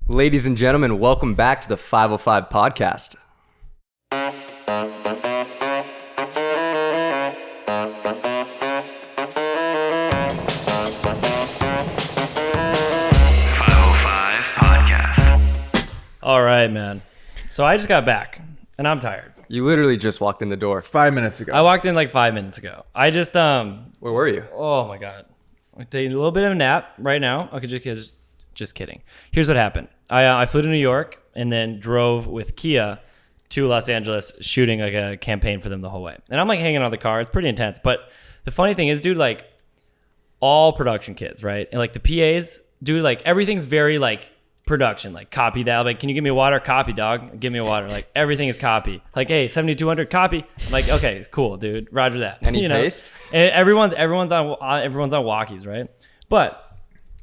Ladies and gentlemen, welcome back to the 505 podcast. All right, man. So I just got back, and I'm tired. You literally just walked in the door. 5 minutes ago. I walked in like 5 minutes ago. I just Where were you? Oh my god. I'm taking a little bit of a nap right now. Okay, just kidding. Here's what happened. I flew to New York and then drove with Kia to Los Angeles, shooting like a campaign for them the whole way. And I'm like hanging out of the car. It's pretty intense. But the funny thing is, dude, like all production kids, right? And like the PAs, dude, like everything's very like production, like copy that. Like, can you give me a water? Copy, dog. Give me a water. Like everything is copy. Like, hey, 7200, copy. I'm like, okay, cool, dude. Roger that. Any paste? And everyone's on walkies, right? But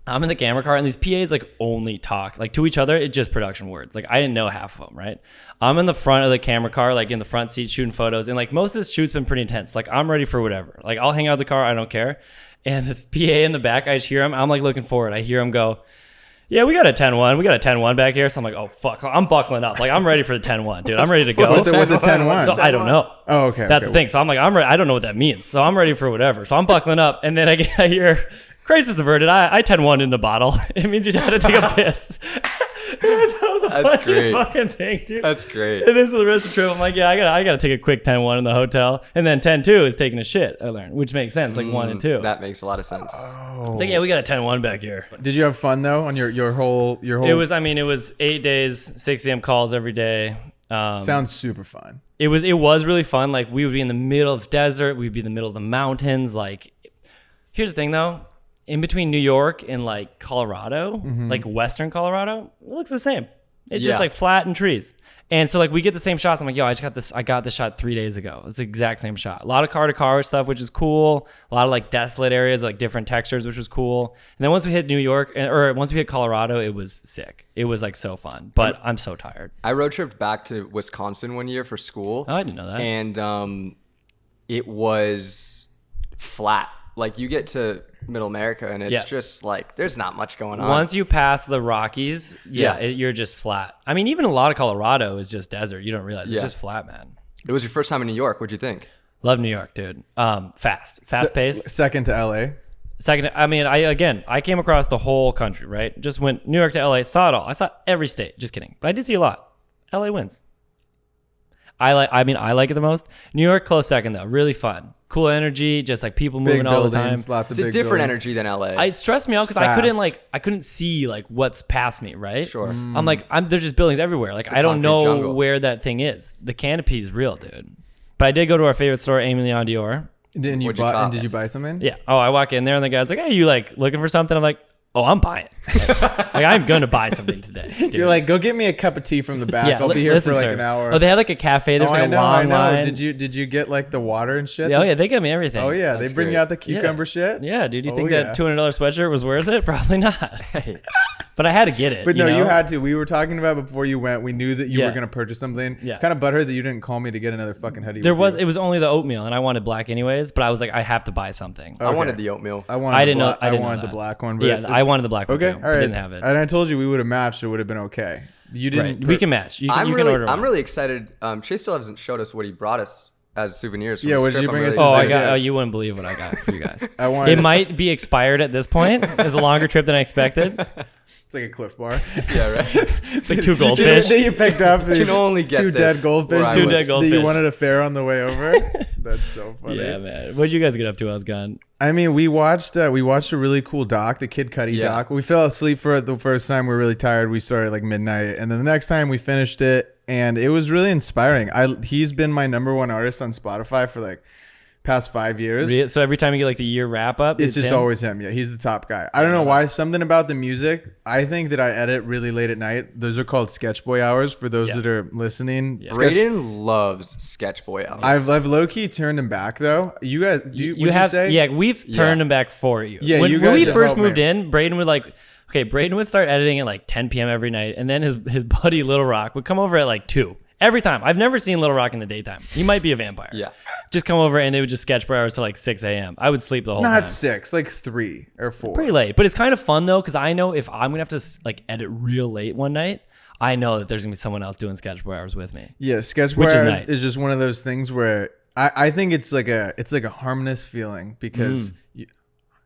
I'm in the camera car, and these PAs like only talk like to each other. It's just production words. Like I didn't know half of them, right? I'm in the front of the camera car, like in the front seat, shooting photos, and like most of this shoot's been pretty intense. Like I'm ready for whatever. Like I'll hang out the car, I don't care. And the PA in the back, I just hear him. I'm like looking forward. I hear him go, yeah, we got a 10-1. We got a 10-1 back here. So I'm like, oh, fuck. I'm buckling up. Like, I'm ready for the 10-1, dude. I'm ready to go. What's a 10-1? So I don't know. Oh, okay. That's the thing. So I'm like, I'm ready. I don't know what that means. So I'm ready for whatever. So I'm buckling up. And then I hear, crisis averted. I 10-1 in the bottle. It means you had to take a piss. That was the funniest fucking thing, dude. That's great. And then so the rest of the trip, I'm like, yeah, I gotta take a quick 10-1 in the hotel. And then 10-2 is taking a shit, I learned, which makes sense, like 1 and 2. That makes a lot of sense. It's like, yeah, we got a 10-1 back here. Did you have fun though on your whole? It was 8 days, 6 a.m. calls every day. Sounds super fun. It was really fun. Like we would be in the middle of the desert, we'd be in the middle of the mountains. Like, here's the thing though. In between New York and like Colorado, like Western Colorado, it looks the same. It's just like flat and trees. And so like we get the same shots. I'm like, yo, I got this shot 3 days ago. It's the exact same shot. A lot of car to car stuff, which is cool. A lot of like desolate areas, like different textures, which was cool. And then once we hit New York once we hit Colorado, it was sick. It was like so fun, but I'm so tired. I road tripped back to Wisconsin one year for school. Oh, I didn't know that. And it was flat. Like you get to Middle America and it's just like there's not much going on. Once you pass the Rockies, you're just flat. I mean, even a lot of Colorado is just desert. You don't realize it's just flat, man. It was your first time in New York. What'd you think? Love New York, dude. Fast paced. Second to LA. Second, I mean, I came across the whole country, right? Just went New York to LA, saw it all. I saw every state. Just kidding, but I did see a lot. LA wins. I like it the most. New York, close second though. Really fun, cool energy, just like people moving all the time. Lots of it's a different energy than LA. It stressed me out because I couldn't see like what's past me, right? Sure. I'm like, there's just buildings everywhere. Like I don't know jungle. Where that thing is. The canopy is real, dude. But I did go to our favorite store, Aimé Leon Dior. Did you buy something? Yeah. Oh, I walk in there and the guy's like, hey, you like looking for something? I'm like, oh, I'm buying. Like I'm going to buy something today. Dude. You're like, go get me a cup of tea from the back. I'll be here for like an hour. Oh, they had like a cafe. There's like a long line. Did you get like the water and shit? Oh yeah, they give me everything. Oh yeah, they bring you out the cucumber shit. Yeah, dude. You think that $200 sweatshirt was worth it? Probably not. But I had to get it. But no, you had to. We were talking about before you went. We knew that you were going to purchase something. Yeah. Kind of butthurt that you didn't call me to get another fucking hoodie. It was only the oatmeal, and I wanted black anyways. But I was like, I have to buy something. Okay. I wanted the oatmeal. I wanted the black one. But I wanted the black one. Okay, too. all right. I didn't have it. And I told you we would have matched. It would have been okay. You didn't. Right. We can match. You can order one. I'm really excited. Chase still hasn't showed us what he brought us as souvenirs. From what did you bring us? You wouldn't believe what I got for you guys. It might be expired at this point. It's a longer trip than I expected. It's like a Cliff Bar. Yeah, right. It's like 2 goldfish. That you picked up. You can only get 2 dead goldfish. 2 dead goldfish. That you wanted a fare on the way over. That's so funny. Yeah, man. What'd you guys get up to? I was gone. I mean, we watched a really cool doc, the Kid Cudi doc. We fell asleep for it the first time. We were really tired. We started at like midnight, and then the next time we finished it, and it was really inspiring. He's been my #1 artist on Spotify for like past 5 years. So every time you get like the year wrap up, it's just always him. Yeah, he's the top guy. I don't know why. Something about the music. I think that I edit really late at night. Those are called Sketch Boy hours for those that are listening. Yeah. Braden loves Sketch Boy hours. I've low key turned him back though. You guys, you say? Yeah, we've turned him back for you. Yeah, when we first moved in, Braden would start editing at like 10 p.m. every night, and then his buddy Little Rock would come over at like 2. Every time. I've never seen Little Rock in the daytime. He might be a vampire. Yeah. Just come over and they would just sketch for hours till like 6 a.m. I would sleep the whole time. Not 6, like 3 or 4. Pretty late. But it's kind of fun though, because I know if I'm going to have to like edit real late one night, I know that there's going to be someone else doing sketch for hours with me. Yeah, sketch Which is hours nice. is just one of those things where I think it's like a harmonious feeling because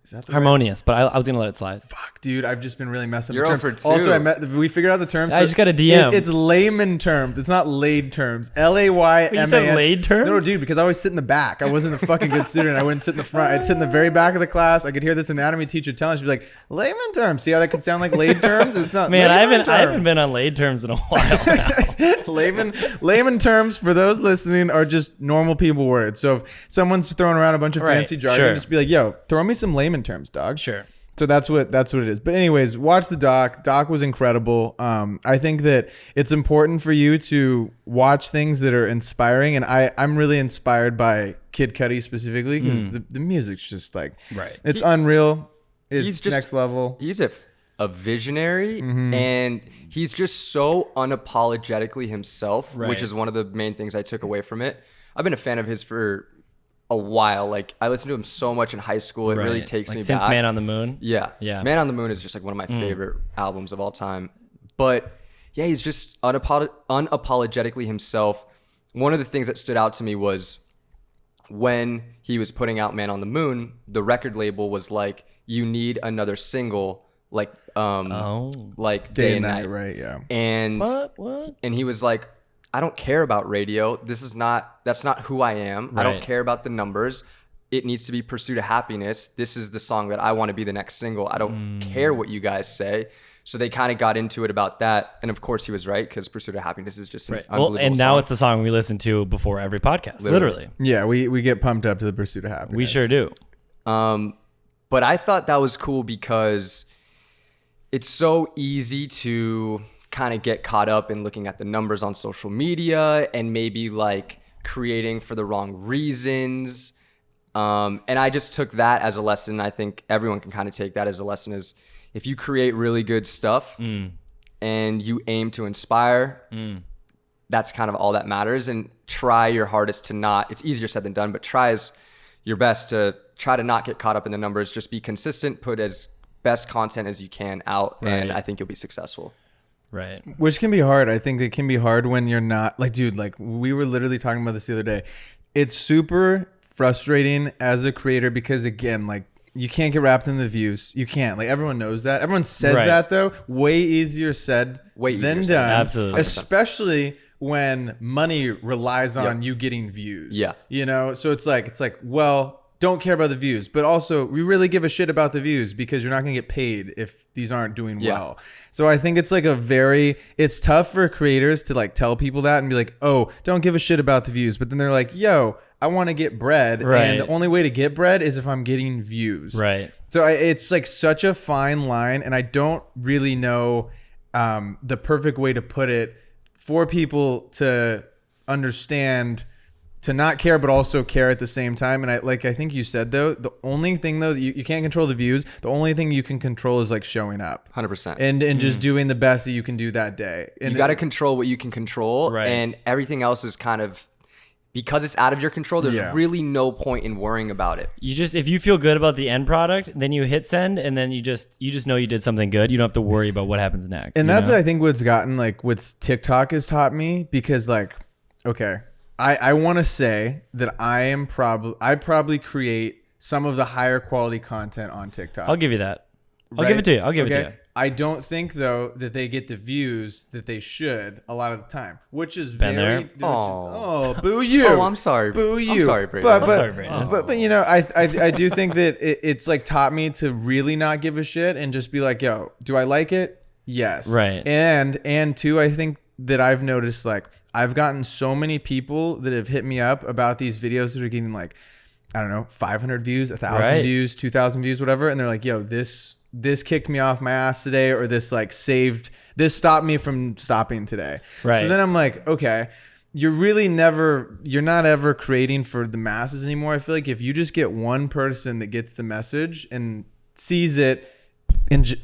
is that the Harmonious, but I was going to let it slide. fuck, dude, I've just been really messing You're up over terms. two. Also, we figured out the terms. I just got a DM. It's layman terms. It's not laid terms. LAYMAN. You said laid terms? No, dude, because I always sit in the back. I wasn't a fucking good student. I wouldn't sit in the front. I'd sit in the very back of the class. I could hear this anatomy teacher telling us, she'd be like, layman terms. See how that could sound like laid terms? It's not. Man, I layman haven't terms. been on laid terms in a while now. layman terms for those listening are just normal people words. So if someone's throwing around a bunch of Right, fancy jargon, sure. just be like, yo, throw me some layman terms, dog. Sure. So that's what it is. But anyways, watch the doc. Doc was incredible. I think that it's important for you to watch things that are inspiring, and I'm really inspired by Kid Cudi specifically because the music's just like Right. It's unreal. It's he's just next level. He's a visionary, and he's just so unapologetically himself, Right. which is one of the main things I took away from it. I've been a fan of his for a while. Like I listened to him so much in high school. It really Right. takes Like me since back. Man on the Moon. Yeah. Yeah. Man on the Moon is just like one of my favorite albums of all time. But yeah, he's just unapologetically himself. One of the things that stood out to me was when he was putting out Man on the Moon, the record label was like, you need another single like like Day and night, right? Yeah. And What? and he was like, I don't care about radio. That's not who I am. I don't Right. care about the numbers. It needs to be Pursuit of Happiness. This is the song that I want to be the next single. I don't care what you guys say. So they kind of got into it about that. And of course he was right, because Pursuit of Happiness is just an Right. unbelievable Well, and now song. it's the song we listen to before every podcast. Literally. Yeah, we get pumped up to the Pursuit of Happiness. We sure do. But I thought that was cool because it's so easy to kind of get caught up in looking at the numbers on social media and maybe like creating for the wrong reasons. And I just took that as a lesson. I think everyone can kind of take that as a lesson, is if you create really good stuff and you aim to inspire, that's kind of all that matters. And try your hardest to not, it's easier said than done, but try your best to try to not get caught up in the numbers. Just be consistent, put as best content as you can out, and Right. I think you'll be successful. Right. Which can be hard. I think it can be hard when you're not like, dude, like we were literally talking about this the other day. It's super frustrating as a creator because again, like you can't get wrapped in the views. You can't. Like everyone knows that. Everyone says Right. that though. Way easier said Way easier than said. done. Absolutely. Especially when money relies on you getting views. Yeah. You know, so it's like, well, don't care about the views, but also we really give a shit about the views because you're not going to get paid if these aren't doing Yeah. well. So I think it's like it's tough for creators to like tell people that and be like, oh, don't give a shit about the views. But then they're like, yo, I want to get bread. Right. And the only way to get bread is if I'm getting views. Right. So it's like such a fine line. And I don't really know the perfect way to put it for people to understand, to not care but also care at the same time. And I think you said though, the only thing though, you can't control the views. The only thing you can control is like showing up 100%. and just doing the best that you can do that day. And You got to control what you can control, Right. and everything else is kind of, because it's out of your control, there's Yeah. really no point in worrying about it. You just, if you feel good about the end product, then you hit send, and then you just know you did something good. You don't have to worry about what happens next. And you that's know? I think what's gotten like what's TikTok has taught me, because like, okay, I want to say that I probably create some of the higher quality content on TikTok. I'll give you that. I'll Right? give it to you. I'll give it to Okay? you. I don't think though that they get the views that they should a lot of the time, which is Been very. there? Which is, Aw. boo you! Oh, I'm sorry. Boo I'm you! sorry, Brandon. But, I'm sorry, Brandon. But you know, I do think that it's like taught me to really not give a shit and just be like, yo, do I like it? Yes. Right. And two, I think that I've noticed like I've gotten so many people that have hit me up about these videos that are getting like, I don't know, 500 views, 1,000 Right. views, 2,000 views, whatever, and they're like, yo, this kicked me off my ass today, or this stopped me from stopping today. Right. So then I'm like, okay, you're not ever creating for the masses anymore. I feel like if you just get one person that gets the message and sees it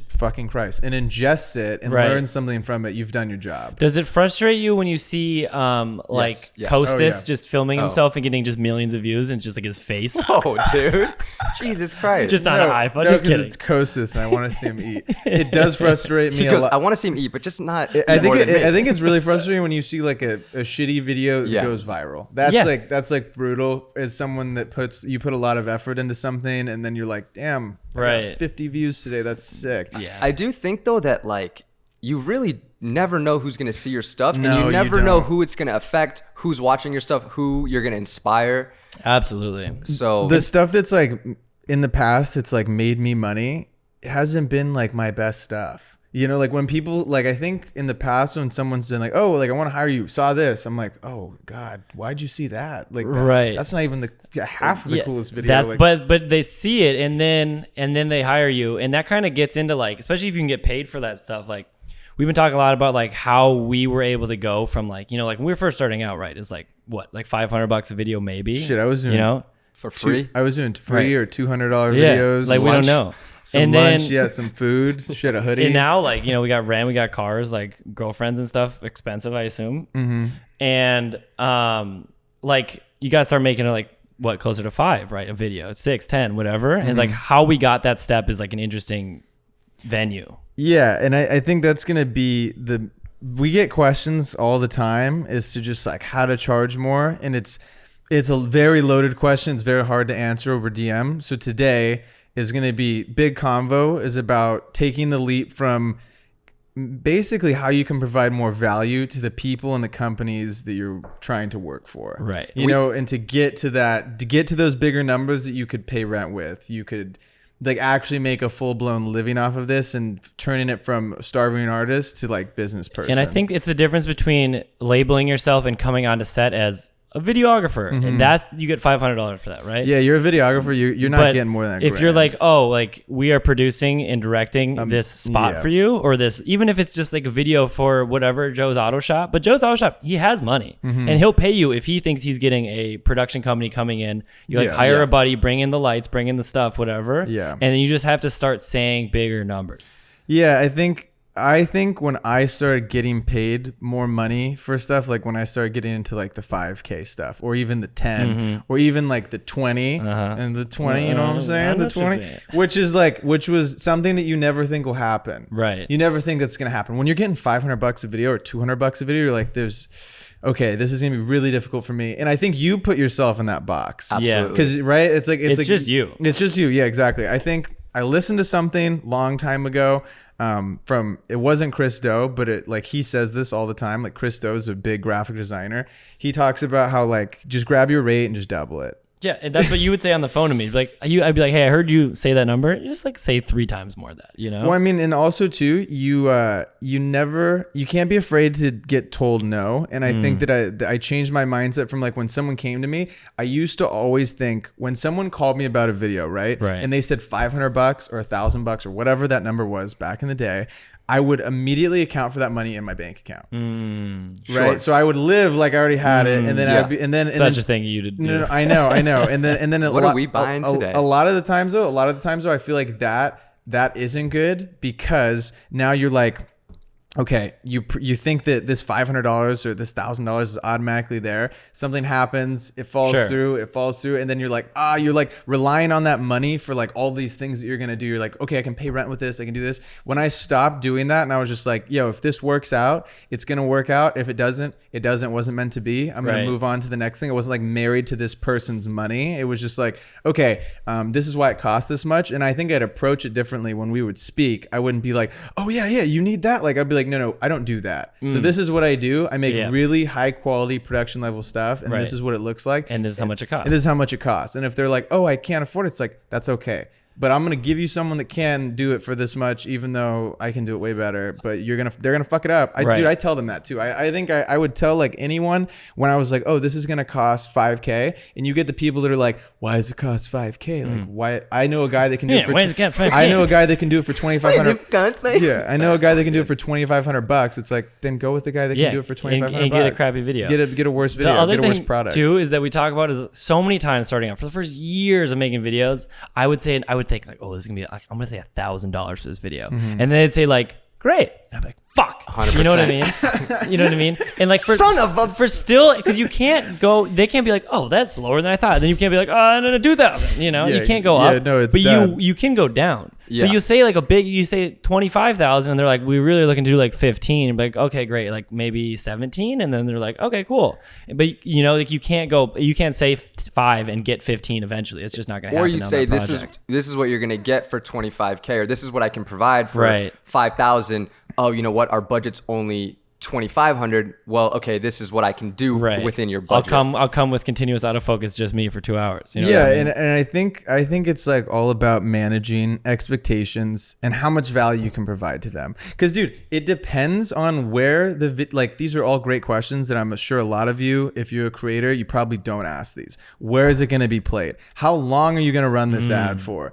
fucking Christ, and ingests it and Right. learns something from it, you've done your job. Does it frustrate you when you see like Yes, yes. Costas Oh, yeah. just filming himself and getting just millions of views and just like his face Oh, dude. Jesus Christ. just on an iPhone? No, Just 'cause kidding. it's Kostas, and I want to see him eat. It does frustrate me he a goes, lot. I want to see him eat, but just not. I more think than me." I think it's really frustrating when you see like a shitty video that Yeah. goes viral. That's Yeah. like brutal. As someone that you put a lot of effort into something, and then you're like, damn, I got Right. 50 views today. That's sick. Yeah. I do think though that like you really never know who's gonna see your stuff, and No, you you never know don't. who it's gonna affect, who's watching your stuff, who you're gonna inspire. Absolutely. So The stuff that's like in the past, it's like made me money. It hasn't been like my best stuff. You know, like when people like, I think in the past when someone's been like, oh, like I want to hire you, saw this, I'm like, oh God, why'd you see that? Like, Right. That's not even the half of the Yeah, coolest video. That's like, but they see it and then they hire you, and that kind of gets into like, especially if you can get paid for that stuff. Like we've been talking a lot about like how we were able to go from like, you know, like when we were first starting out, right? It's like what, like $500 a video maybe. Shit, I was doing, you know, for free. I was doing free Right. or $200 yeah, videos. like we don't lunch, know. Some and lunch, then yeah, some food, shit, a hoodie. and now like, you know, we got rent, we got cars, like girlfriends and stuff, expensive, I assume. Mm-hmm. And like you gotta start making it like what, closer to 5, right? A video, 6, 10, whatever. And like how we got that step is like an interesting venue. Yeah, and I think that's gonna be we get questions all the time as to just like how to charge more, and it's a very loaded question. It's very hard to answer over DM. So today is gonna be big convo is about taking the leap from basically how you can provide more value to the people and the companies that you're trying to work for. Right. You know, and to get to those bigger numbers that you could pay rent with, you could like actually make a full-blown living off of this and turning it from starving artist to like business person. And I think it's the difference between labeling yourself and coming onto set as a videographer, and that's, you get $500 for that, right? yeah, you're a videographer. You're not But getting more than a if you're grand. like, oh, like we are producing and directing this spot yeah. for you, or this, even if it's just like a video for whatever, Joe's Auto Shop. But Joe's Auto Shop, he has money, and he'll pay you if he thinks he's getting a production company coming in. You like Yeah, hire yeah. a buddy, bring in the lights, bring in the stuff, whatever. Yeah. And then you just have to start saying bigger numbers. Yeah, I think when I started getting paid more money for stuff, like when I started getting into like the 5K stuff, or even the 10, or even like the 20 and the 20, you know what I'm I saying? know The what you're 20, saying. which was something that you never think will happen. Right. You never think that's going to happen. When you're getting $500 a video or $200 a video, you're like, okay, this is going to be really difficult for me. And I think you put yourself in that box. Yeah. Because, right? It's like, It's just you. It's just you. Yeah, exactly. I think I listened to something long time ago from, it wasn't Chris Do, but it like he says this all the time. Like Chris Do is a big graphic designer. He talks about how like just grab your rate and just double it. Yeah, and that's what you would say on the phone to me. Like I'd be like, "Hey, I heard you say that number. Just like say 3 times more of that." You know? Well, I mean, and also too, you can't be afraid to get told no. And I think that I changed my mindset from like when someone came to me, I used to always think when someone called me about a video, right? Right. And they said $500 or $1,000 or whatever that number was back in the day, I would immediately account for that money in my bank account. Right. Sure. So I would live like I already had it, and then yeah. I'd be, and then Such a thing you to do. No, I know, and then What are we buying today? A lot of the times though, I feel like that isn't good, because now you're like, okay, you think that this $500 or this $1,000 is automatically there. Something happens, it falls Sure. through, and then you're like, you're like relying on that money for like all these things that you're gonna do. You're like, okay, I can pay rent with this, I can do this. When I stopped doing that, and I was just like, yo, if this works out, it's gonna work out. If it doesn't, it doesn't. Wasn't meant to be. I'm gonna Right. move on to the next thing. I wasn't like married to this person's money. It was just like, okay, this is why it costs this much. And I think I'd approach it differently when we would speak. I wouldn't be like, oh yeah, you need that. Like I'd be like, no, I don't do that. So this is what I do. I make Yeah. really high quality production level stuff, and Right. this is what it looks like. And this is how much it costs. And this is how much it costs. And if they're like, oh, I can't afford it, it's like, that's okay. But I'm gonna give you someone that can do it for this much, even though I can do it way better. But they're gonna fuck it up. Right. I tell them that too. I think I would tell like anyone when I was like, oh, this is gonna cost $5K, and you get the people that are like, why does it cost $5K? Like, why? I know a guy that can do Yeah, it for. why does it cost $5K? I know a guy that can do it for $2,500. Yeah. Yeah, I know a guy that can do it for $2,500. It's like, then go with the guy that Yeah, can do it for and- $2,500. and get a crappy video. Get a worse video. The other Get a worse thing product. too is that we talk about is so many times starting out for the first years of making videos. I would say would think like, oh, this is gonna be like, I'm gonna say $1,000 for this video, and then they'd say like, great, and I'm like, fuck, 100%. you know what I mean? You know what I mean? And like for Son of a- for still, because you can't go, they can't be like, oh, that's lower than I thought. Then you can't be like, oh, no, 2,000. You know, Yeah, you can't go yeah, up. no, it's but done. you can go down. So Yeah. you say like you say 25,000, and they're like, we're really looking to do like 15. And be like, okay, great, like maybe 17, and then they're like, okay, cool. But you know, like you can't say 5 and get 15 eventually. It's just not gonna happen. Or you on say that this project. is what you're gonna get for 25K, or this is what I can provide for Right. 5,000. Oh, you know what? Our budget's only 2,500. Well, okay, this is what I can do right within your budget. I'll come with continuous autofocus, just me for 2 hours. You know Yeah, what I mean? and I think it's like all about managing expectations and how much value you can provide to them. Because dude, it depends on where like these are all great questions that I'm sure a lot of you, if you're a creator, you probably don't ask these. Where is it going to be played? How long are you going to run this ad for?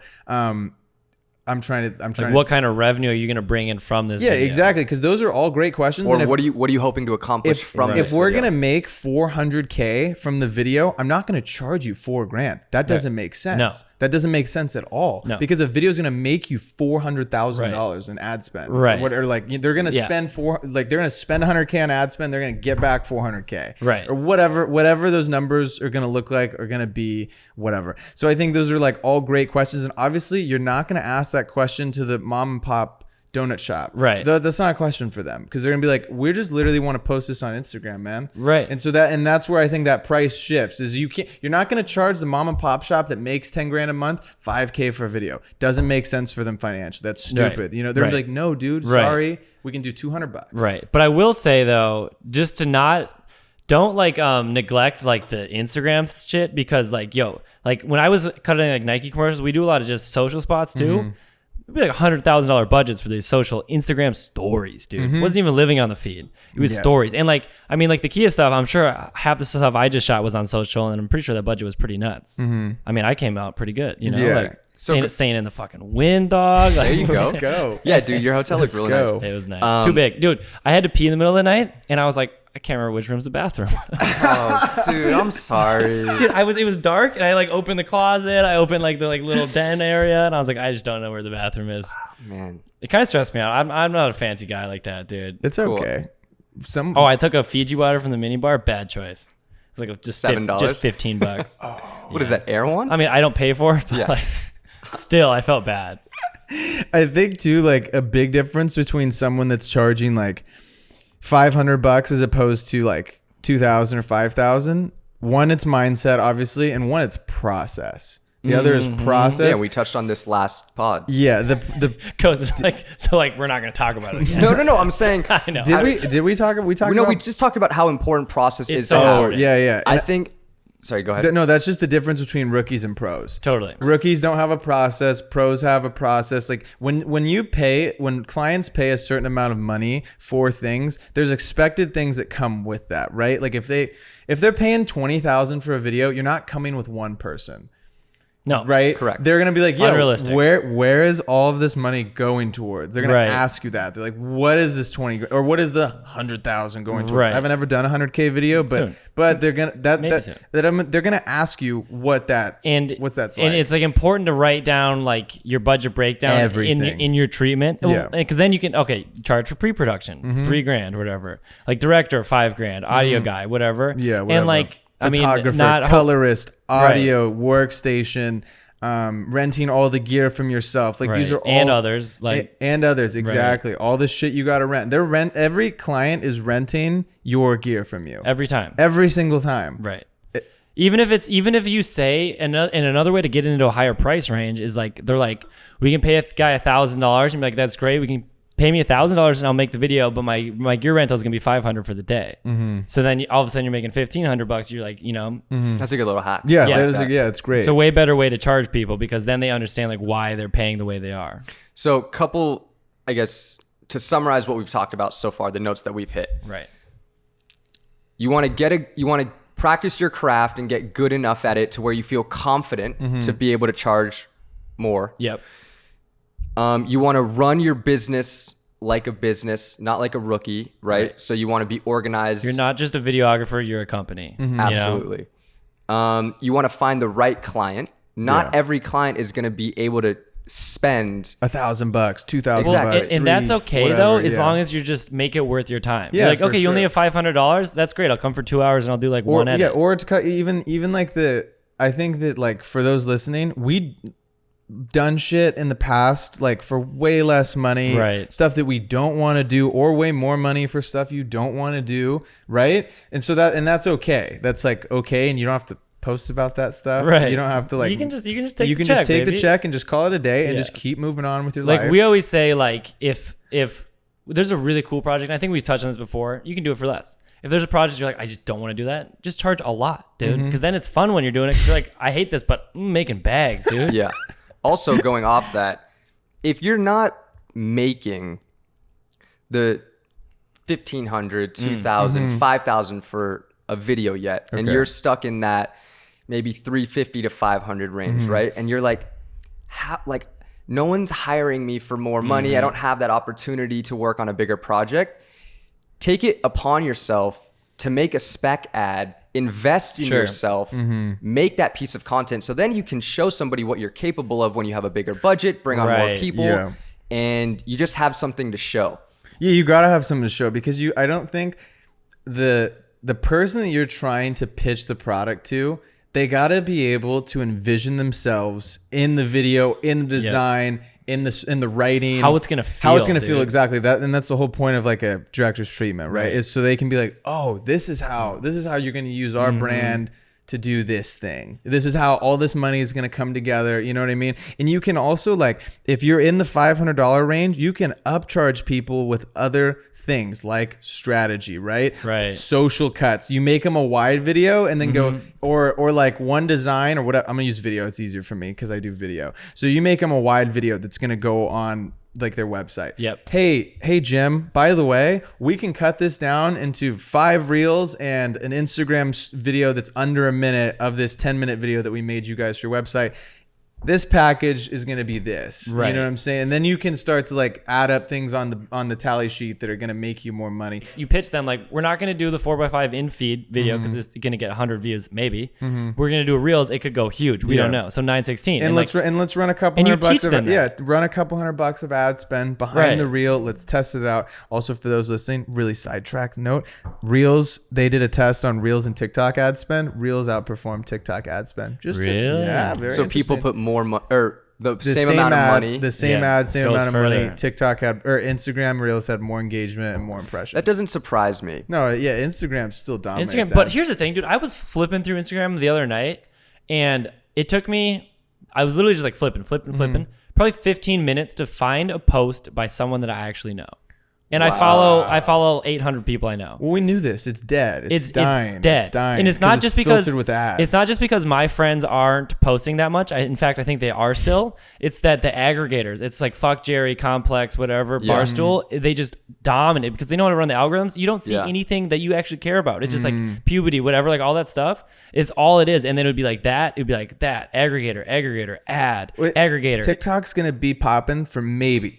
I'm trying Like to. what kind of revenue are you going to bring in from this? Yeah, video? exactly. Because those are all great questions. Or and if- what are you hoping to accomplish from if this we're video? gonna make 400K from the video, I'm not gonna charge you $4,000. That doesn't make sense. No. That doesn't make sense at all. No. Because a video is gonna make you $400,000 in ad spend. Right. Or like they're gonna Yeah. spend they're gonna spend 100K on ad spend. They're gonna get back 400K. Right. Or whatever those numbers are gonna look like are gonna be whatever. So I think those are like all great questions. And obviously you're not gonna ask that question to the mom and pop donut shop. Right. That's not a question for them because they're gonna be like, we just literally want to post this on Instagram, man. Right. And so that's where I think that price shifts is you're not gonna charge the mom and pop shop that makes 10 grand a month 5K for a video. Doesn't make sense for them financially. That's stupid. Right. You know, they're gonna Right. be like, no, dude, Right. sorry, we can do $200. Right. But I will say though, just to don't like neglect like the Instagram shit because like like when I was cutting like Nike commercials, we do a lot of just social spots too. It'd be like $100,000 budgets for these social Instagram stories, dude. It wasn't even living on the feed. It was stories. And like, I mean, like the Kia stuff, I'm sure half the stuff I just shot was on social, and I'm pretty sure that budget was pretty nuts. I mean, I came out pretty good, you know, Yeah. like So staying in the fucking wind, dog. Like, There you go. Let's go. Yeah, dude, your hotel looked Let's really go. nice. It was nice. Too big. Dude, I had to pee in the middle of the night, and I was like, I can't remember which room's the bathroom. Oh, dude, I'm sorry. Dude, it was dark, and I like opened the closet. I opened like the little den area, and I was like, I just don't know where the bathroom is. Man. It kind of stressed me out. I'm not a fancy guy like that, dude. It's Cool. okay. Oh, I took a Fiji water from the minibar. Bad choice. It's like just $7? just $15. What is that, Air One? I mean, I don't pay for it, but Yeah. like, still, I felt bad. I think too, like a big difference between someone that's charging like $500 as opposed to like 2,000 or 5,000. One, it's mindset, obviously, and one, it's process. The other is process. Yeah, we touched on this last pod. Yeah, the Cause like, so like, we're not gonna talk about it again. No, I'm saying. I know. did we talk We about just talked about how important process It's is so to have. important. yeah. I think. Sorry, go ahead. No, that's just the difference between rookies and pros. Totally. Rookies don't have a process. Pros have a process. Like when clients pay a certain amount of money for things, there's expected things that come with that, right? Like if they're paying 20,000 for a video, you're not coming with one person. No. Right? Correct. They're gonna be like, Unrealistic. where is all of this money going towards? They're gonna Right. ask you that. They're like, what is this 20 or what is the 100,000 going towards? Right. I haven't ever done a 100K video, Soon. but they're gonna soon. they're gonna ask you what's that And like. And it's like important to write down like your budget breakdown Everything. in your treatment. Yeah. Because then you can charge for pre-production $3,000 or whatever. Like director $5,000, audio guy whatever. Yeah, whatever. And like photographer, not colorist, audio, workstation, renting all the gear from yourself. Like these are all and others like and others exactly. All the shit you got to rent. Every client is renting your gear from you every time. every single time. Right. Even if you say and another way to get into a higher price range is like they're like, we can pay a guy $1,000 and be like, that's great. We can pay me $1,000 and I'll make the video, but my gear rental is gonna be $500 for the day. So then all of a sudden you're making $1,500. You're like, you know, That's a good little hack. Yeah, Yeah. that is it's great. it's a way better way to charge people because then they understand like why they're paying the way they are. So, couple, I guess, to summarize what we've talked about so far, the notes that we've hit. Right. You want to practice your craft and get good enough at it to where you feel confident to be able to charge more. Yep. You want to run your business like a business, not like a rookie, right? So you want to be organized. You're not just a videographer, you're a company. You know? Absolutely. You want to find the right client. Not Yeah. every client is going to be able to spend. $1,000, $2,000, Exactly. bucks, And that's three, okay whatever, though, as yeah. long as you just make it worth your time. Yeah, You're like, for okay, you only sure. have $500. That's great. I'll come for 2 hours and I'll do like Or one edit. yeah, or to cut even like I think that like for those listening, we done shit in the past like for way less money, Right. stuff that we don't want to do, or way more money for stuff you don't want to do, right? And so that's okay. That's like okay, and you don't have to post about that stuff. Right. You don't have to like you can just take you the can check, just take baby. the check and just call it a day and Yeah. just keep moving on with your Like life. we always say, like if there's a really cool project, and I think we touched on this before, you can do it for less. If there's a project you're like, I just don't want to do that, just charge a lot, dude. Because then it's fun when you're doing it. Cause you're like, I hate this, but I'm making bags, dude. Yeah. Also, going off that, if you're not making the 1,500, 2,000, 5,000 for a video yet, and Okay. you're stuck in that maybe 350 to 500 range, right? And you're like, like no one's hiring me for more money. I don't have that opportunity to work on a bigger project. Take it upon yourself to make a spec ad, invest in Sure. yourself, make that piece of content. So then you can show somebody what you're capable of when you have a bigger budget, bring on more Right. people, Yeah. and you just have something to show. Yeah, you gotta have something to show because I don't think the person that you're trying to pitch the product to, they gotta be able to envision themselves in the video, in the design, in the writing, How it's gonna how it's feel, gonna feel dude. exactly that, and that's the whole point of like a director's treatment, right? Is so they can be like, oh, this is how you're gonna use our brand to do this thing. This is how all this money is going to come together. You know what I mean? And you can also like, if you're in the $500 range, you can upcharge people with other things like strategy, right? Right. Social cuts. You make them a wide video and then go, or like one design or whatever. I'm gonna use video. It's easier for me because I do video. So you make them a wide video that's going to go on like their website. Yep. Hey Jim, by the way, we can cut this down into 5 reels and an Instagram video that's under a minute of this 10-minute video that we made you guys for your website. This package is going to be this. Right. You know what I'm saying? And then you can start to like add up things on the tally sheet that are going to make you more money. You pitch them like, we're not going to do the 4x5 in feed video because it's going to get 100 views, maybe. We're going to do reels. It could go huge. We don't know. So 916. And let's run a couple and you hundred bucks teach them that. run a couple $100 of ad spend behind Right. the reel. Let's test it out. Also, for those listening, really sidetracked note: Reels. They did a test on Reels and TikTok ad spend. Reels outperformed TikTok ad spend. Really? Yeah. Very So people interesting. put more money, or the same amount of money. The same Yeah, ad, same goes amount of money. further. TikTok had, or Instagram Reels had more engagement and more impressions. That doesn't surprise me. No, yeah, Instagram still dominates. Instagram. But ads. here's the thing, dude. I was flipping through Instagram the other night, and it took me, I was literally just like flipping, probably 15 minutes to find a post by someone that I actually know. And I follow 800 people I know. Well, we knew this. It's dead. It's dying. It's dead. It's dying. And it's not 'Cause just because filtered with ads. it's not just because my friends aren't posting that much. In fact, I think they are still. It's that the aggregators, it's like Fuck Jerry, Complex, whatever, Yeah. Barstool, they just dominate because they know how to run the algorithms. You don't see Yeah. anything that you actually care about. It's just like puberty, whatever, like all that stuff. It's all it is. And then it would be like that. It'd be like that. Aggregator, ad, Wait, aggregator. TikTok's gonna be popping for maybe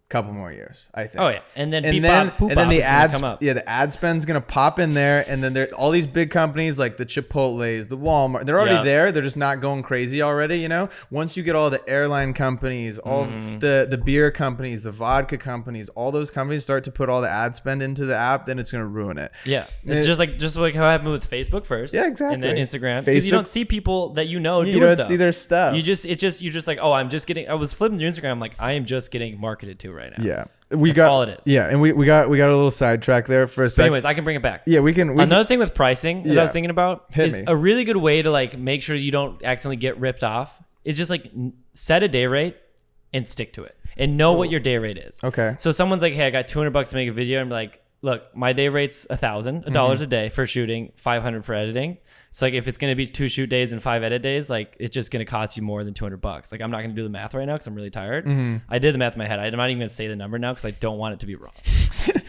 a couple more years, I think. Oh yeah, and then And beep then, bop, poop and then bop the is gonna ads, come up. yeah, the ad spend's gonna pop in there, and then there all these big companies like the Chipotle's, the Walmart, they're already Yeah. there. They're just not going crazy already, you know. Once you get all the airline companies, all of the beer companies, the vodka companies, all those companies start to put all the ad spend into the app, then it's gonna ruin it. Yeah, it's just like how happened with Facebook first. Yeah, exactly. And then Instagram, because you Facebook- don't see people that you know. You doing don't stuff. see their stuff. You're just like, oh, I'm just getting. I was flipping through Instagram, I'm like, I am just getting marketed to right now. Yeah, That's all it is. Yeah, and we got a little sidetrack there for a But second. anyways, I can bring it back. Yeah, we can. Another thing with pricing that I Yeah. was thinking about Hit is me. a really good way to like make sure you don't accidentally get ripped off. Is just like set a day rate and stick to it and know what your day rate is. Okay. So someone's like, hey, I got $200 to make a video. I'm like, look, my day rate's $1,000 Mm-hmm. a day for shooting, $500 for editing. So like, if it's gonna be 2 shoot days and 5 edit days, like it's just gonna cost you more than $200. Like I'm not gonna do the math right now because I'm really tired. Mm-hmm. I did the math in my head. I'm not even gonna say the number now because I don't want it to be wrong.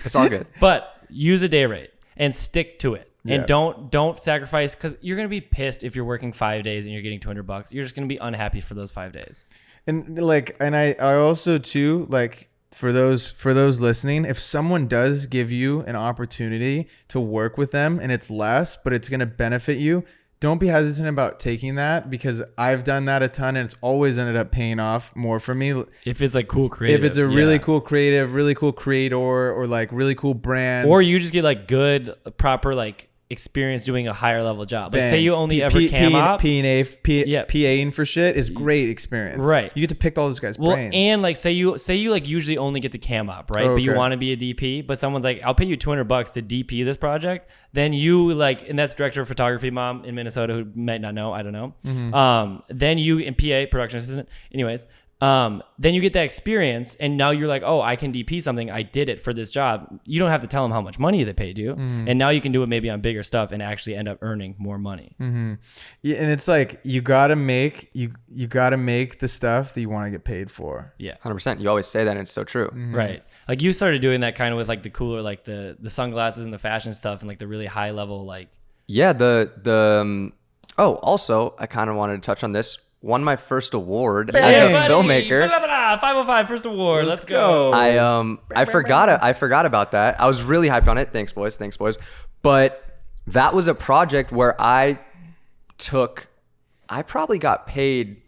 It's all good. But use a day rate and stick to it. Yeah. And don't sacrifice, because you're gonna be pissed if you're working 5 days and you're getting $200. You're just gonna be unhappy for those 5 days. And like, and I also too, like, for those listening, if someone does give you an opportunity to work with them and it's less, but it's going to benefit you, don't be hesitant about taking that, because I've done that a ton and it's always ended up paying off more for me. If it's like cool creative. If it's a really cool creative, really cool creator, or like really cool brand. Or you just get like good, proper like experience doing a higher level job. Like Bang. say you only ever cam op. PAing for shit is great experience. Right. You get to pick all those guys' Well, brains. and like say you like usually only get the cam op, right? Oh, But you okay. want to be a DP, but someone's like, I'll pay you $200 to DP this project. Then you like, and that's director of photography mom in Minnesota who might not know, I don't know. Then you in PA production assistant. Anyways, then you get that experience, and now you're like, oh, I can DP something. I did it for this job. You don't have to tell them how much money they paid you, and now you can do it maybe on bigger stuff and actually end up earning more money. Yeah, and it's like you gotta make the stuff that you want to get paid for. Yeah, 100%. You always say that, and it's so true. right. Like you started doing that kind of with like the cooler, like the sunglasses and the fashion stuff, and like the really high level, like Yeah, also, I kind of wanted to touch on this. Won my first award as a filmmaker. 505 first award. Let's go. I forgot about that. I was really hyped on it. Thanks, boys. But that was a project where I probably got paid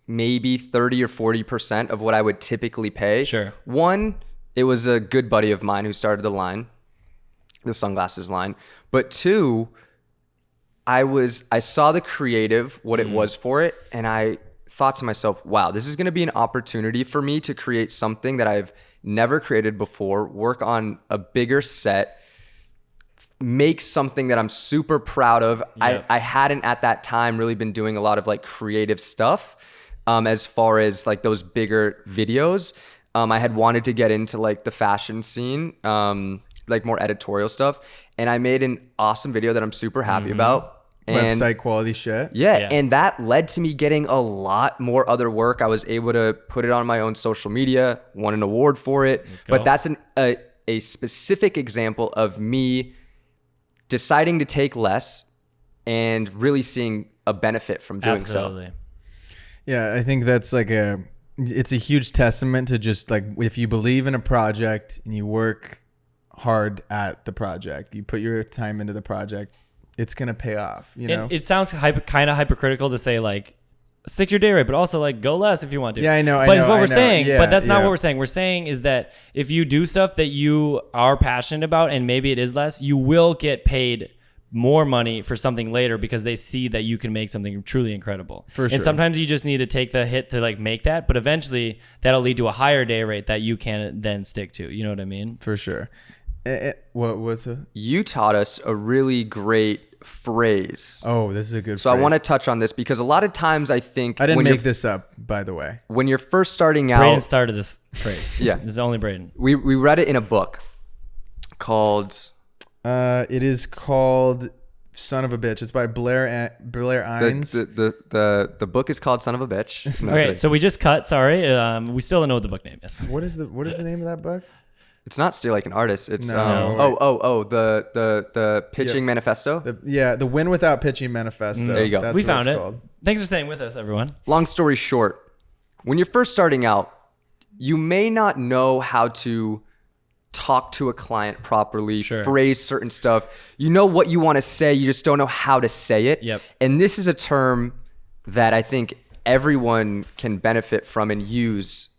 maybe 30 or 40% of what I would typically pay. Sure. One, it was a good buddy of mine who started the sunglasses line. But two, I saw the creative, what it was for it, and I thought to myself, wow, this is going to be an opportunity for me to create something that I've never created before, work on a bigger set, make something that I'm super proud of. Yep. I hadn't at that time really been doing a lot of like creative stuff as far as like those bigger videos. I had wanted to get into like the fashion scene, like more editorial stuff. And I made an awesome video that I'm super happy about. And Website quality shit. yeah, and that led to me getting a lot more other work. I was able to put it on my own social media, won an award for it. But that's a specific example of me deciding to take less and really seeing a benefit from doing Absolutely. so. Yeah, I think that's like it's a huge testament to just like, if you believe in a project and you work hard at the project, you put your time into the project, it's going to pay off, you know? It sounds kind of hypocritical to say like, stick your day rate, but also like go less if you want to. Yeah, I know. But it's what we're saying. Yeah, but that's not yeah. what we're saying. We're saying is that if you do stuff that you are passionate about and maybe it is less, you will get paid more money for something later because they see that you can make something truly incredible. For sure. And sometimes you just need to take the hit to like make that, but eventually that'll lead to a higher day rate that you can then stick to. You know what I mean? For sure. What's a... You taught us a really great phrase. Oh, this is a good So phrase. I want to touch on this because a lot of times I think I didn't when make you're, this up, by the way. when you're first starting out, Braden started this phrase. Yeah. This is only Braden. we read it in a book called It is called Son of a Bitch. It's by Blair Ines. the book is called Son of a Bitch. No, Okay, kidding. so we just cut. Sorry, we still don't know what the book name is. What is the name of that book? It's not Steal Like an Artist. It's No. the pitching manifesto. The Win Without Pitching Manifesto. There you go. That's We what found it's it. called. Thanks for staying with us, everyone. Long story short, when you're first starting out, you may not know how to talk to a client properly, Sure. phrase certain stuff. You know what you want to say, you just don't know how to say it. Yep. And this is a term that I think everyone can benefit from and use.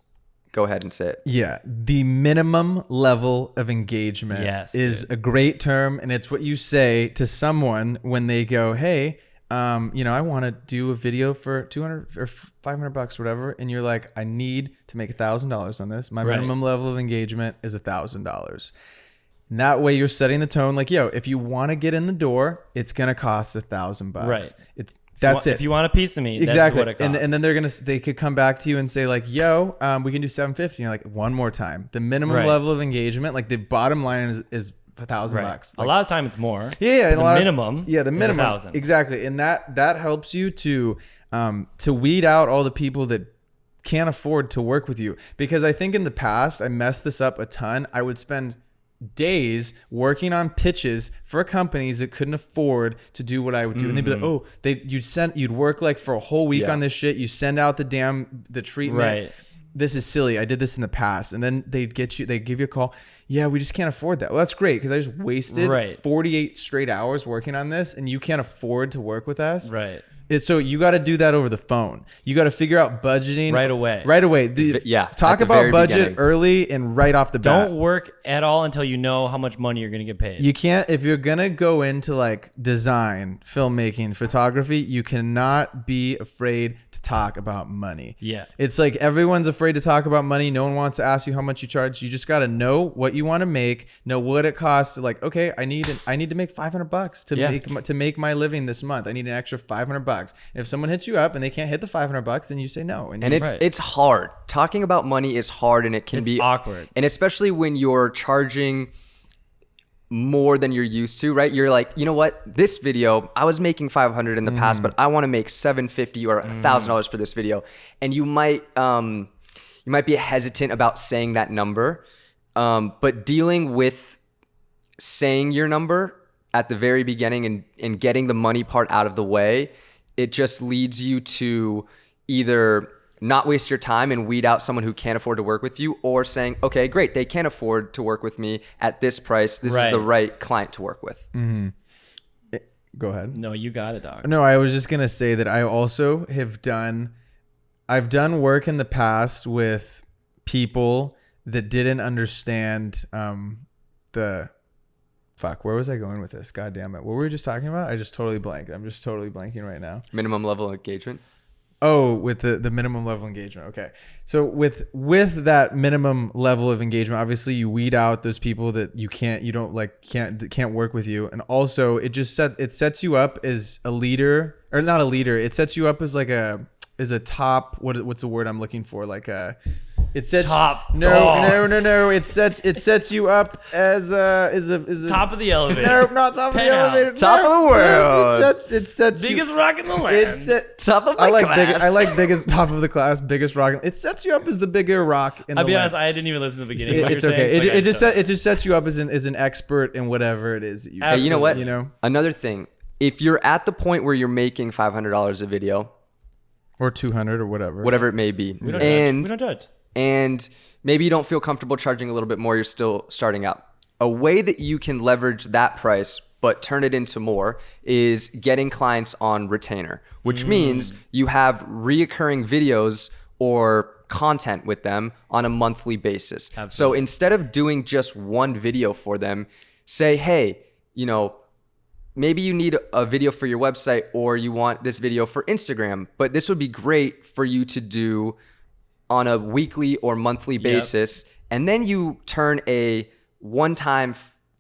Go ahead and say it. Yeah, the minimum level of engagement is a great term, and it's what you say to someone when they go, "Hey, I want to do a video for $200 or $500, whatever," and you're like, "I need to make $1,000 on this. My Right. minimum level of engagement is $1,000." And that way, you're setting the tone. Like, yo, if you want to get in the door, it's gonna cost $1,000. Right. That's it. If you want a piece of me, Exactly. that's what it costs. And then they could come back to you and say like, yo, we can do $750. And you're like, one more time. The minimum Right. level of engagement, like the bottom line is $1,000. Right. Like, A lot of time it's more. yeah, But and the a lot minimum. Of, yeah, the is minimum. 1,000. Exactly. And that helps you to weed out all the people that can't afford to work with you. Because I think in the past I messed this up a ton. I would spend days working on pitches for companies that couldn't afford to do what I would do, and they'd be like, "Oh, you'd work like for a whole week Yeah. on this shit. You send out the treatment, Right. this is silly. I did this in the past. And then they give you a call. Yeah, we just can't afford that. Well, that's great because I just wasted 48 straight hours working on this and you can't afford to work with us. Right. So you got to do that over the phone. You got to figure out budgeting right away. Right away. Talk about budget beginning. Early and right off the bat. Don't work at all until you know how much money you're going to get paid. You can't, if you're going to go into like design, filmmaking, photography, you cannot be afraid to talk about money. Yeah. It's like everyone's afraid to talk about money. No one wants to ask you how much you charge. You just got to know what you want to make, know what it costs. Like, okay, I need to make $500 to make my living this month. I need an extra $500. And if someone hits you up and they can't hit the $500, then you say no. And it's hard. Talking about money is hard, and it's be awkward. And especially when you're charging more than you're used to, right? You're like, you know what? This video, I was making $500 in the past, but I want to make $750 or $1,000 for this video. And you might be hesitant about saying that number, but dealing with saying your number at the very beginning and getting the money part out of the way, it just leads you to either not waste your time and weed out someone who can't afford to work with you, or saying, okay, great, they can't afford to work with me at this price. This is the right client to work with. Mm-hmm. Go ahead. No, you got it, dog. No, I was just going to say that I also I've done work in the past with people that didn't understand where was I going with this? God damn it. What were we just talking about? I just totally blanked. I'm just totally blanking right now. Minimum level engagement. Oh, with the minimum level engagement. Okay. So with that minimum level of engagement, obviously you weed out those people that can't work with you. And also it sets you up as a leader, or not a leader. It sets you up as like a top, what's the word I'm looking for? Like it sets top. No. It sets you up as a top of the elevator. No, not top of the elevator. Top of the world. It sets biggest rock in the land. Top of the class. I like biggest top of the class, biggest rock. It sets you up as the bigger rock in the land. I'll be honest, I didn't even listen to the beginning. It's okay. It just sets you up as an expert in whatever it is that you. Hey, you know what? You know, another thing. If you're at the point where you're making $500 a video, or 200 or whatever it may be, we don't judge. And maybe you don't feel comfortable charging a little bit more, you're still starting out. A way that you can leverage that price but turn it into more is getting clients on retainer, which means you have reoccurring videos or content with them on a monthly basis. Absolutely. So instead of doing just one video for them, say, hey, maybe you need a video for your website, or you want this video for Instagram, but this would be great for you to do on a weekly or monthly basis. And then you turn a one-time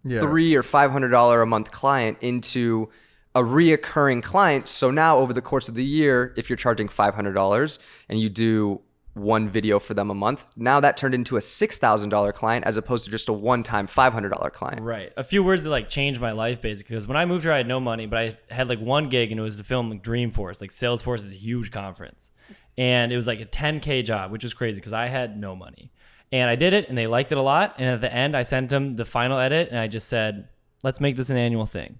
$300 or $500 a month client into a reoccurring client. So now over the course of the year, if you're charging $500 and you do one video for them a month, now that turned into a $6,000 client as opposed to just a one-time $500 client. Right. A few words that like changed my life basically, because when I moved here, I had no money, but I had like one gig, and it was to film like Dreamforce. Like Salesforce is a huge conference, and it was like a 10K job, which was crazy because I had no money. And I did it, and they liked it a lot. And at the end, I sent them the final edit, and I just said, let's make this an annual thing.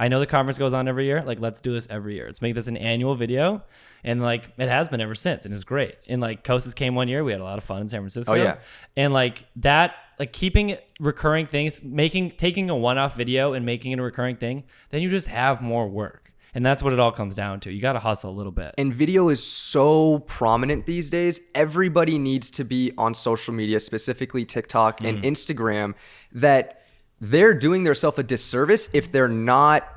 I know the conference goes on every year. Like, let's do this every year. Let's make this an annual video. And like, it has been ever since, and it's great. And like, Kostas came one year. We had a lot of fun in San Francisco. Oh yeah. And like that, like keeping recurring things, taking a one-off video and making it a recurring thing, then you just have more work. And that's what it all comes down to. You got to hustle a little bit. And video is so prominent these days. Everybody needs to be on social media, specifically TikTok and Instagram, that they're doing themselves a disservice if they're not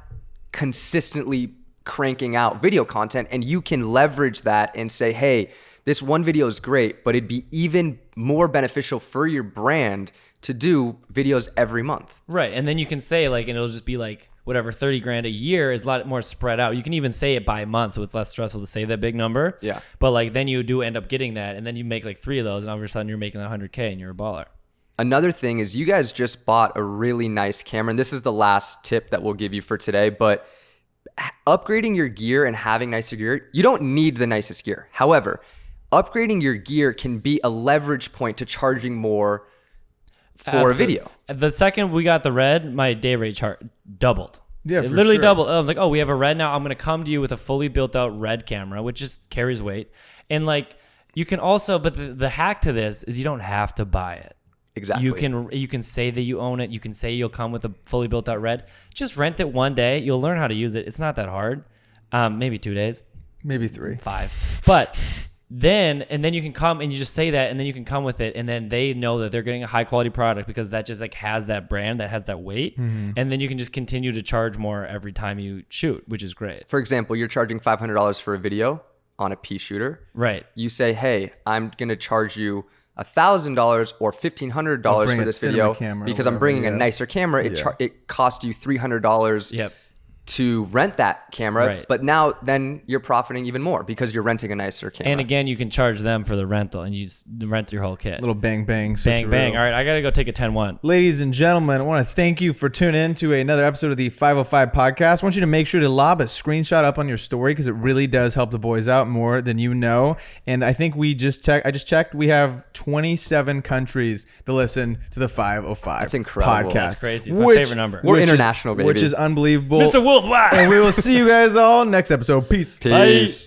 consistently cranking out video content. And you can leverage that and say, hey, this one video is great, but it'd be even more beneficial for your brand to do videos every month. Right. And then you can say like, and it'll just be like, whatever, 30 grand a year is a lot more spread out. You can even say it by month, so it's less stressful to say that big number. Yeah. But like, then you do end up getting that, and then you make like 3 of those, and all of a sudden you're making 100K and you're a baller. Another thing is you guys just bought a really nice camera, and this is the last tip that we'll give you for today, but upgrading your gear and having nicer gear, you don't need the nicest gear. However, upgrading your gear can be a leverage point to charging more for a video. The second we got the red, my day rate chart doubled. Yeah, it for literally sure. doubled. I was like, oh, we have a red now. I'm going to come to you with a fully built out red camera, which just carries weight. And like, You can also, but the hack to this is you don't have to buy it. Exactly. You can say that you own it. You can say you'll come with a fully built out red. Just rent it one day. You'll learn how to use it. It's not that hard. Maybe 2 days. Maybe 3. 5. But then you can come and you just say that, and then you can come with it, and then they know that they're getting a high quality product because that just like has that brand, that has that weight, and then you can just continue to charge more every time you shoot, which is great. For example, you're charging $500 for a video on a pea shooter. Right. You say, hey, I'm going to charge you $1,000 or $1,500 bring for a this cinema video camera or because I'm whatever, bringing a yeah. nicer camera. It cost you $300 Yep. to rent that camera, Right. but now then you're profiting even more because you're renting a nicer camera. And again, you can charge them for the rental, and you just rent your whole kit. Little bang bang. Bang, bang. switcheroo. All right, I got to go take a 10-1. Ladies and gentlemen, I want to thank you for tuning in to another episode of the 505 podcast. I want you to make sure to lob a screenshot up on your story because it really does help the boys out more than you know. And I think I just checked, we have 27 countries to listen to the 505 That's incredible. podcast. That's crazy. It's my favorite number. We're which is- international, baby. Which is unbelievable. Mr. Worldwide. And we will see you guys all next episode. Peace. Peace. Bye.